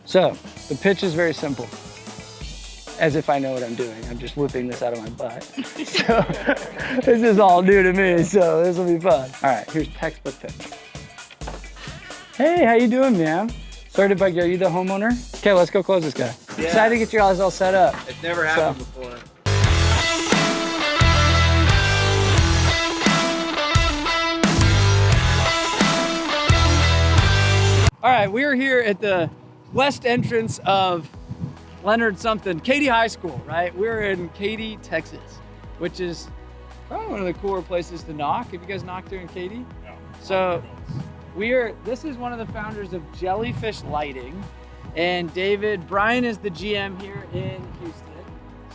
So the pitch is very simple. As if I know what I'm doing. I'm just whipping this out of my butt. So this is all new to me, so this will be fun. All right, here's textbook pitch. Hey, how you doing, man? Sorry to bug you, are you the homeowner? Okay, let's go close this guy. Yeah. Excited to get you guys all set up. It's never happened before. All right, we are here at the west entrance of Leonard something, Katy High School, right? We're in Katy, Texas, which is probably one of the cooler places to knock. Have you guys knocked here in Katy? No. So this is one of the founders of Jellyfish Lighting, and Brian is the GM here in Houston.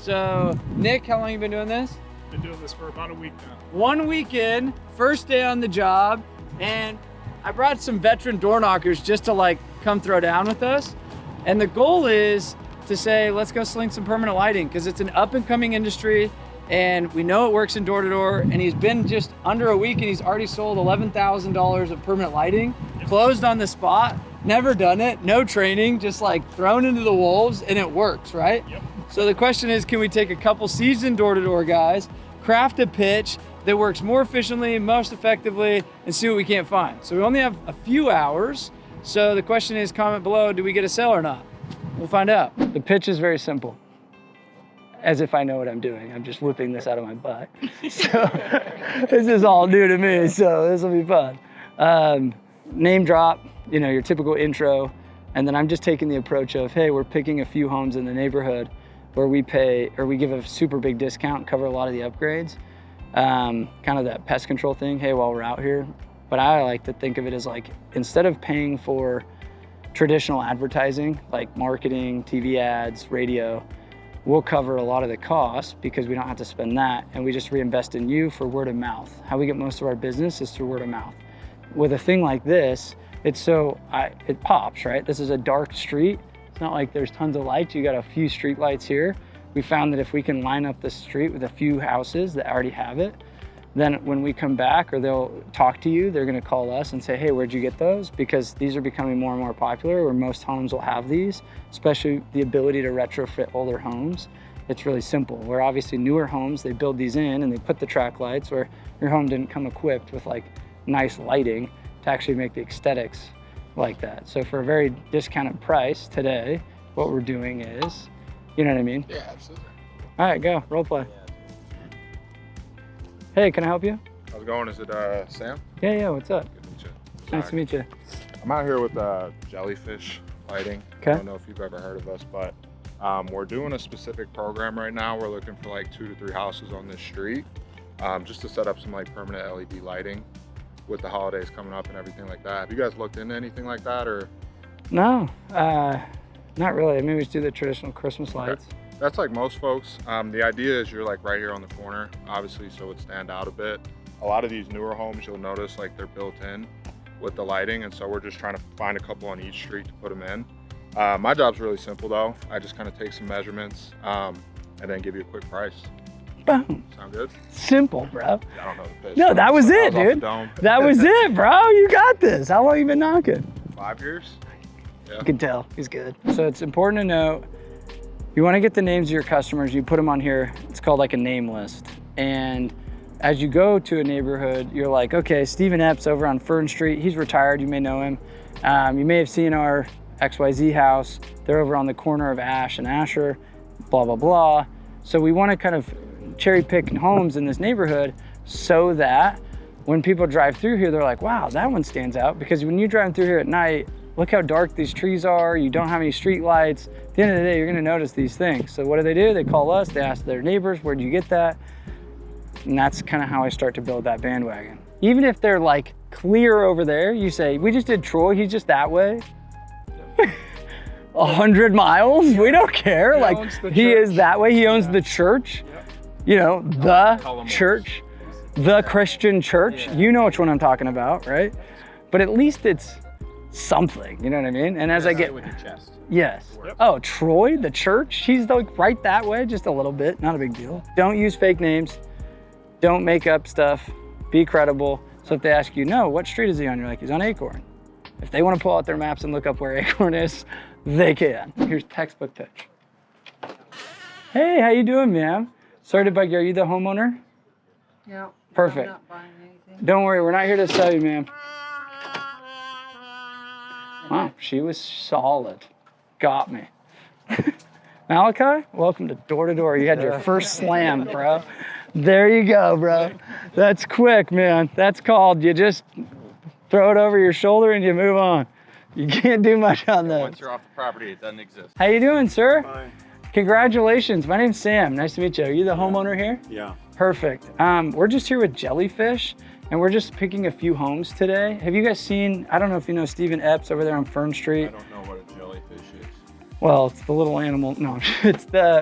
So Nick, how long have you been doing this? Been doing this for about a week now. 1 week in, first day on the job, and I brought some veteran door knockers just to like come throw down with us. And the goal is to say, let's go sling some permanent lighting, because it's an up and coming industry and we know it works in door to door. And he's been just under a week and he's already sold $11,000 of permanent lighting, closed on the spot, never done it, no training, just like thrown into the wolves, and it works, right? Yep. So the question is, can we take a couple seasoned door to door guys, craft a pitch that works more efficiently, most effectively, and see what we can't find? So we only have a few hours. So the question is, comment below, do we get a sale or not? We'll find out. The pitch is very simple. As if I know what I'm doing. I'm just whipping this out of my butt. So this is all new to me, so this will be fun. Name drop, you know, your typical intro. And then I'm just taking the approach of, hey, we're picking a few homes in the neighborhood where we give a super big discount, cover a lot of the upgrades. Kind of that pest control thing, hey, while we're out here. But I like to think of it as like, instead of paying for traditional advertising, like marketing, TV ads, radio, we'll cover a lot of the costs because we don't have to spend that, and we just reinvest in you for word of mouth. How we get most of our business is through word of mouth. With a thing like this, it pops, right? This is a dark street. It's not like there's tons of lights. You got a few street lights here. We found that if we can line up the street with a few houses that already have it, then when we come back or they'll talk to you, they're gonna call us and say, hey, where'd you get those? Because these are becoming more and more popular, where most homes will have these, especially the ability to retrofit older homes. It's really simple. Where obviously newer homes, they build these in and they put the track lights, where your home didn't come equipped with like nice lighting to actually make the aesthetics like that. So for a very discounted price today, what we're doing is, you know what I mean? Yeah, absolutely. All right, go, role play. Hey, can I help you? How's it going? Is it Sam? Yeah, what's up? Good to meet you. Nice to meet you. I'm out here with Jellyfish Lighting. Okay. I don't know if you've ever heard of us, but we're doing a specific program right now. We're looking for like 2 to 3 houses on this street, just to set up some like permanent LED lighting with the holidays coming up and everything like that. Have you guys looked into anything like that, or? No, not really. I mean, we just do the traditional Christmas lights. Okay. That's like most folks. The idea is you're like right here on the corner, obviously, so it stand out a bit. A lot of these newer homes, you'll notice like they're built in with the lighting, and so we're just trying to find a couple on each street to put them in. My job's really simple though. I just kind of take some measurements and then give you a quick price. Boom. Sound good? Simple, bro. I don't know the pitch. No, that was it, dude. That was it, bro. You got this. How long you been knocking? 5 years. Yeah. You can tell, he's good. So it's important to note, you want to get the names of your customers, you put them on here. It's called like a name list. And as you go to a neighborhood, you're like, okay, Stephen Epps over on Fern Street, he's retired, you may know him. You may have seen our XYZ house. They're over on the corner of Ash and Asher, blah, blah, blah. So we want to kind of cherry pick homes in this neighborhood so that when people drive through here, they're like, wow, that one stands out. Because when you drive through here at night, look how dark these trees are. You don't have any street lights. At the end of the day, you're gonna notice these things. So what do? They call us, they ask their neighbors, where'd you get that? And that's kind of how I start to build that bandwagon. Even if they're like clear over there, you say, we just did Troy, he's just that way. 100 miles, we don't care. Like he is that way, he owns the church. Yep. You know, the church, the Christian church. You know which one I'm talking about, right? But at least it's something, you know what I mean? And as I get with your chest. Yes. Yep. Oh, Troy, the church, he's like right that way, just a little bit, not a big deal. Don't use fake names. Don't make up stuff. Be credible. So if they ask you, no, what street is he on? You're like, he's on Acorn. If they want to pull out their maps and look up where Acorn is, they can. Here's textbook pitch. Hey, how you doing, ma'am? Sorry to bug you. Are you the homeowner? Yeah. Perfect. I'm not buying anything. Don't worry, we're not here to sell you, ma'am. Wow, she was solid. Got me. Malachi, welcome to Door to Door. You had your first slam, bro. There you go, bro. That's quick, man. That's called you just throw it over your shoulder and you move on. You can't do much on that. Once you're off the property, it doesn't exist. How you doing, sir? Fine. Congratulations. My name's Sam. Nice to meet you. Are you the homeowner here? Yeah. Perfect. We're just here with Jellyfish, and we're just picking a few homes today. Have you guys seen, I don't know if you know Stephen Epps over there on Fern Street. I don't know what a jellyfish is. Well, it's the little animal. No,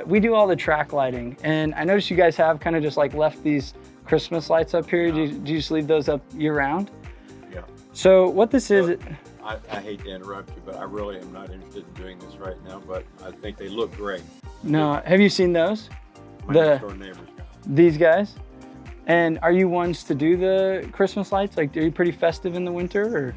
we do all the track lighting. And I noticed you guys have kind of just like left these Christmas lights up here. Do you just leave those up year round? Yeah. So what this is, I hate to interrupt you, but I really am not interested in doing this right now, but I think they look great. no, have you seen those? My The- next door neighbors got them. These guys? And are you ones to do the Christmas lights? Like, are you pretty festive in the winter or?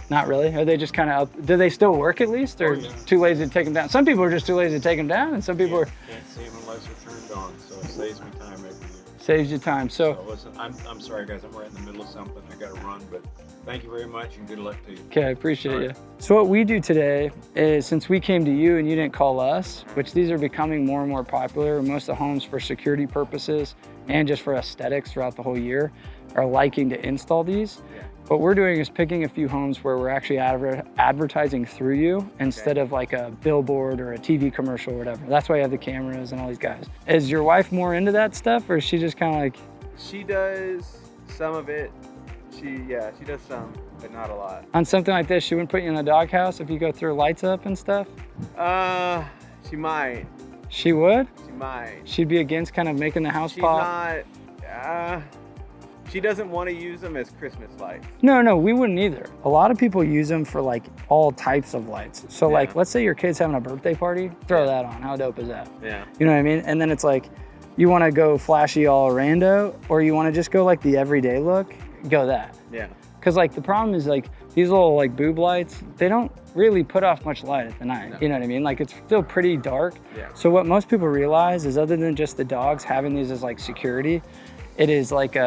Not really? Are they just kind of up? Do they still work at least, or yeah. too lazy to take them down? Some people are just too lazy to take them down, and some people are Can't see them unless they're turned on, so it saves me time every year. saves you time. So, So listen, I'm sorry guys, I'm right in the middle of something. I gotta run, but thank you very much and good luck to you. okay, I appreciate All you. right. So what we do today is, since we came to you and you didn't call us, which these are becoming more and more popular, most of the homes for security purposes and just for aesthetics throughout the whole year are liking to install these. Yeah. What we're doing is picking a few homes where we're actually advertising through you instead of like a billboard or a TV commercial or whatever. That's why you have the cameras and all these guys. Is your wife more into that stuff, or is she just kind of like, She does some of it. She does some, but not a lot. on something like this, she wouldn't put you in the doghouse if you go through lights up and stuff? She might. She would? She might. She'd be against kind of making the house She's pop? not. She doesn't want to use them as Christmas lights. No, we wouldn't either. A lot of people use them for like all types of lights. So Yeah. like, let's say your kid's having a birthday party, throw that on. How dope is that? Yeah. You know what I mean? And then it's like, you want to go flashy all rando, or you want to just go like the everyday look, go that. Yeah. Because like the problem is like these little like boob lights, they don't really put off much light at the night. No. You know what I mean? Like it's still pretty dark. Yeah. So what most people realize is, other than just the dogs having these as like security, it is like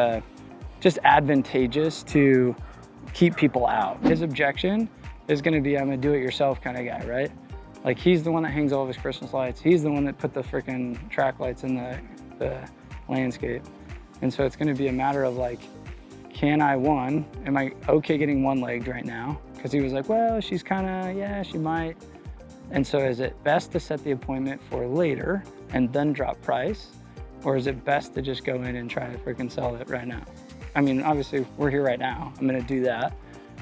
just advantageous to keep people out. His objection is going to be, I'm a do-it-yourself kind of guy, right? Like he's the one that hangs all of his Christmas lights. He's the one that put the freaking track lights in the landscape. And so it's going to be a matter of like, am I okay getting one-legged right now? Because he was like, well, she's kind of, yeah, she might. And so is it best to set the appointment for later and then drop price? Or is it best to just go in and try to freaking sell it right now? I mean, obviously we're here right now. I'm gonna do that.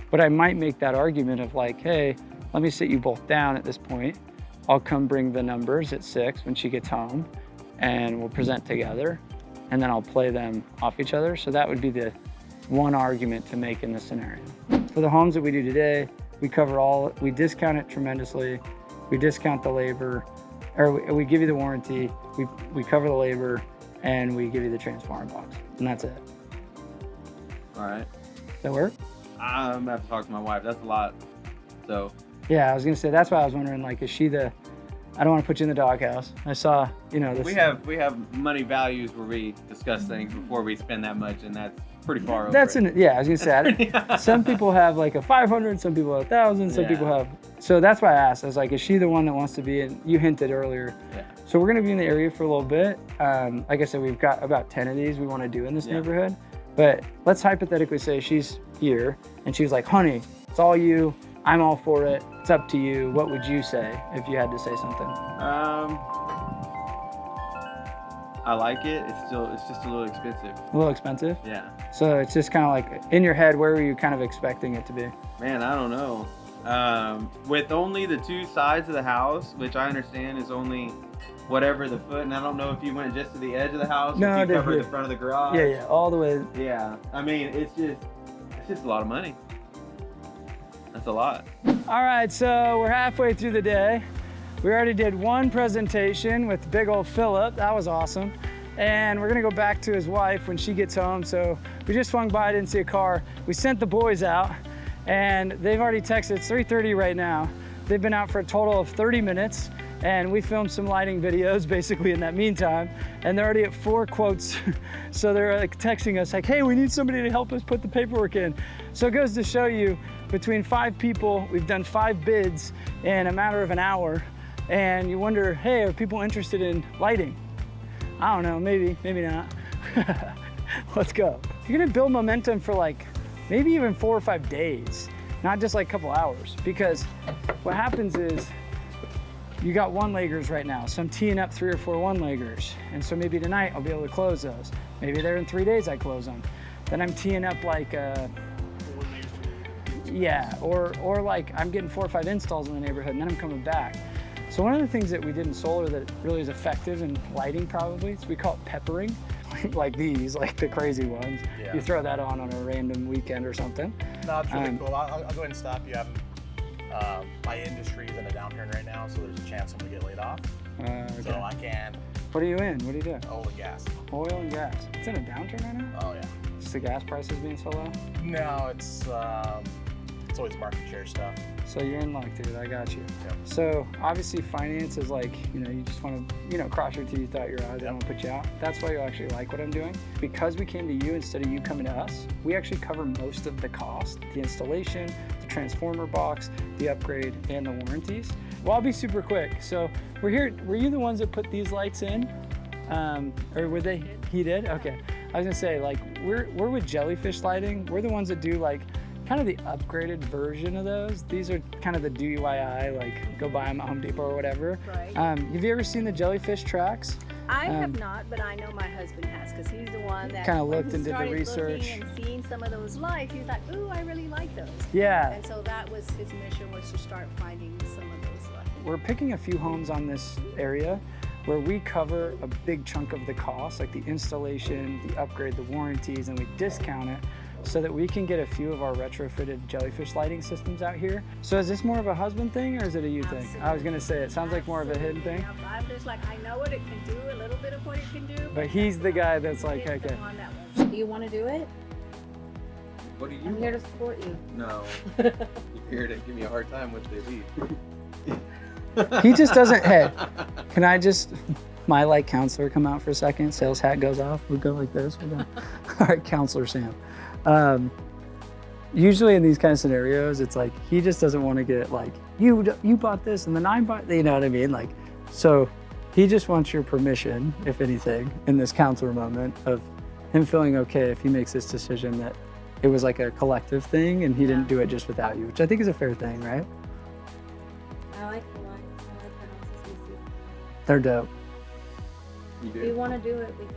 But I might make that argument of like, hey, let me sit you both down at this point. I'll come bring the numbers at 6 when she gets home, and we'll present together, and then I'll play them off each other. So that would be the one argument to make in this scenario. For the homes that we do today, we discount it tremendously. We discount the labor, or we give you the warranty, we cover the labor, and we give you the transformer box, and that's it. All right. Does that work? I'm gonna have to talk to my wife. That's a lot. So. Yeah, I was gonna say, that's why I was wondering, like, is she I don't want to put you in the doghouse. I saw, this. We have money values where we discuss things before we spend that much, and that's pretty far over. Yeah, I was gonna say, some people have like a 500, some people have 1,000, some people have, so that's why I asked. I was like, is she the one that wants to be in? You hinted earlier. Yeah. So we're gonna be in the area for a little bit. Like I said, we've got about 10 of these we want to do in this neighborhood. But let's hypothetically say she's here and she's like, honey, it's all you. I'm all for it. It's up to you. What would you say if you had to say something? I like it. It's just a little expensive. A little expensive? Yeah. So it's just kind of like, in your head, where were you kind of expecting it to be? Man, I don't know. With only the 2 sides of the house, which I understand is only whatever the foot, and I don't know if you went just to the edge of the house, No, or I if you did covered here. the front of the garage. Yeah, all the way. Yeah. I mean, it's just a lot of money. That's a lot. All right, so we're halfway through the day. We already did one presentation with big old Philip. That was awesome. And we're gonna go back to his wife when she gets home. So we just swung by, didn't see a car. We sent the boys out, and they've already texted. It's 3:30 right now. They've been out for a total of 30 minutes, and we filmed some lighting videos basically in that meantime, and they're already at 4 quotes. So they're like texting us like, hey, we need somebody to help us put the paperwork in. So it goes to show you, between 5 people, we've done 5 bids in a matter of an hour, and you wonder, hey, are people interested in lighting? I don't know, maybe not. Let's go. You're gonna build momentum for like, maybe even 4 or 5 days, not just like a couple hours, because what happens is you got one-leggers right now, so I'm teeing up 3 or 4 one-leggers, and so maybe tonight I'll be able to close those. Maybe they're in 3 days I close them. Then I'm teeing up like yeah, or like I'm getting 4 or 5 installs in the neighborhood, and then I'm coming back. So one of the things that we did in solar that really is effective in lighting probably is we call it peppering. Like these, like the crazy ones. Yeah. You throw that on a random weekend or something. No, it's really cool. I'll go ahead and stop you. My industry is in a downturn right now, so there's a chance I'm gonna get laid off. Okay. So I can. What are you in? What do you do? Oil and gas. Oil and gas. It's in a downturn right now? Oh yeah. Just the gas prices being so low? No, it's always market share stuff. So you're in luck, dude. I got you. Yep. So obviously finance is like, you just want to, cross your teeth, dot your I's. I don't want to put you out. That's why you actually like what I'm doing. Because we came to you instead of you coming to us, we actually cover most of the cost, the installation, the transformer box, the upgrade, and the warranties. Well, I'll be super quick. So we're here. Were you the ones that put these lights in? Or were they? He did? Okay. I was gonna say, like, we're with Jellyfish Lighting. We're the ones that do like kind of the upgraded version of those. These are kind of the DIY, like go buy them at Home Depot or whatever. Right. Have you ever seen the Jellyfish tracks? I have not, but I know my husband has, because he's the one that kind of looked when he and did the started research looking and seeing some of those lights. He was like, "Ooh, I really like those." Yeah. And so that was his mission, was to start finding some of those lights. We're picking a few homes on this area where we cover a big chunk of the cost, like the installation, the upgrade, the warranties, and we discount it so that we can get a few of our retrofitted Jellyfish lighting systems out here. So is this more of a husband thing or is it a you thing? I was gonna say, it sounds like more of a hidden thing. Yeah, I'm just like, I know what it can do, a little bit of what it can do. But he's the guy that's like, okay. Do you want to do it? What do you I'm here to support you. No. You're here to give me a hard time with the lead. He just doesn't, hey, can I just, my like counselor come out for a second? Sales hat goes off, we go like this. We go. All right, Counselor Sam. Usually in these kind of scenarios, it's like, he just doesn't want to get like, you bought this and then I bought, you know what I mean? Like, so he just wants your permission, if anything, in this counselor moment of him feeling okay if he makes this decision that it was like a collective thing and he didn't do it just without you, which I think is a fair thing, right? I like the lights. I like the houses we see. They're dope. If you want to do it, we can.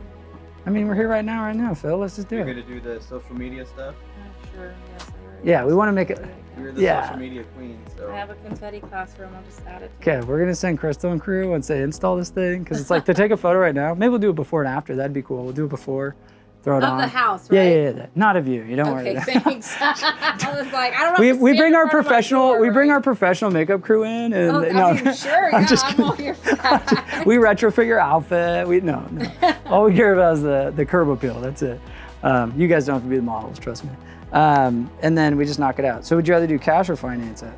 I mean, we're here right now, Phil. Let's just do You're it. gonna do the social media stuff? I'm sure, yes. Yeah, we want to make it. You're the Yeah. social media queen, so. I have a confetti classroom. I'll just add it to Okay, we're gonna send Crystal and crew and say install this thing because it's like to take a photo right now. Maybe we'll do it before and after. That'd be cool. We'll do it before, throw it Of on. the house, Yeah, right? yeah. Not of you. You don't worry. Okay, thanks. I was like, I don't know. We bring our professional. We bring our professional makeup crew in, and Oh, no, I mean, sure. I'm Yeah, just I'm all here for that. we retrofit your outfit. No. All we care about is the curb appeal. That's it. You guys don't have to be the models, trust me. And then we just knock it out. So would you rather do cash or finance it?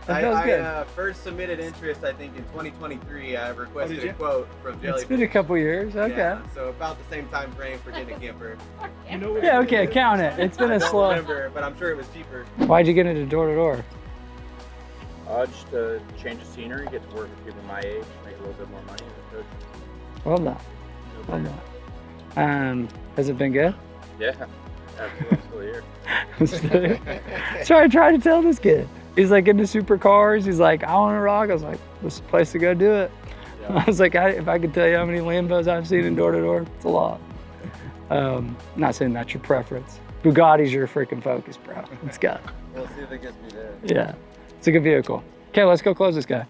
That feels good. I first submitted interest, I think, in 2023. I requested a quote from Jellyfish. It's been a couple years. Okay. Yeah, so about the same time frame for getting a camper. You know what? Yeah. Okay. Count it. It's been I a don't slow. remember, but I'm sure it was cheaper. Why'd you get into door to door? Just to change the scenery, get to work with people my age, make a little bit more money as a coach. Well done. Well done. Has it been good? Yeah, absolutely. Still here. So I tried to tell this kid. He's like into supercars. He's like, I want to rock. I was like, this is the place to go do it. Yeah. I was like, if I could tell you how many Lambos I've seen in door to door, it's a lot. Not saying that's your preference. Bugatti's your freaking focus, bro. Let's go. We'll see if it gets me there. Yeah, it's a good vehicle. Okay, let's go close this guy.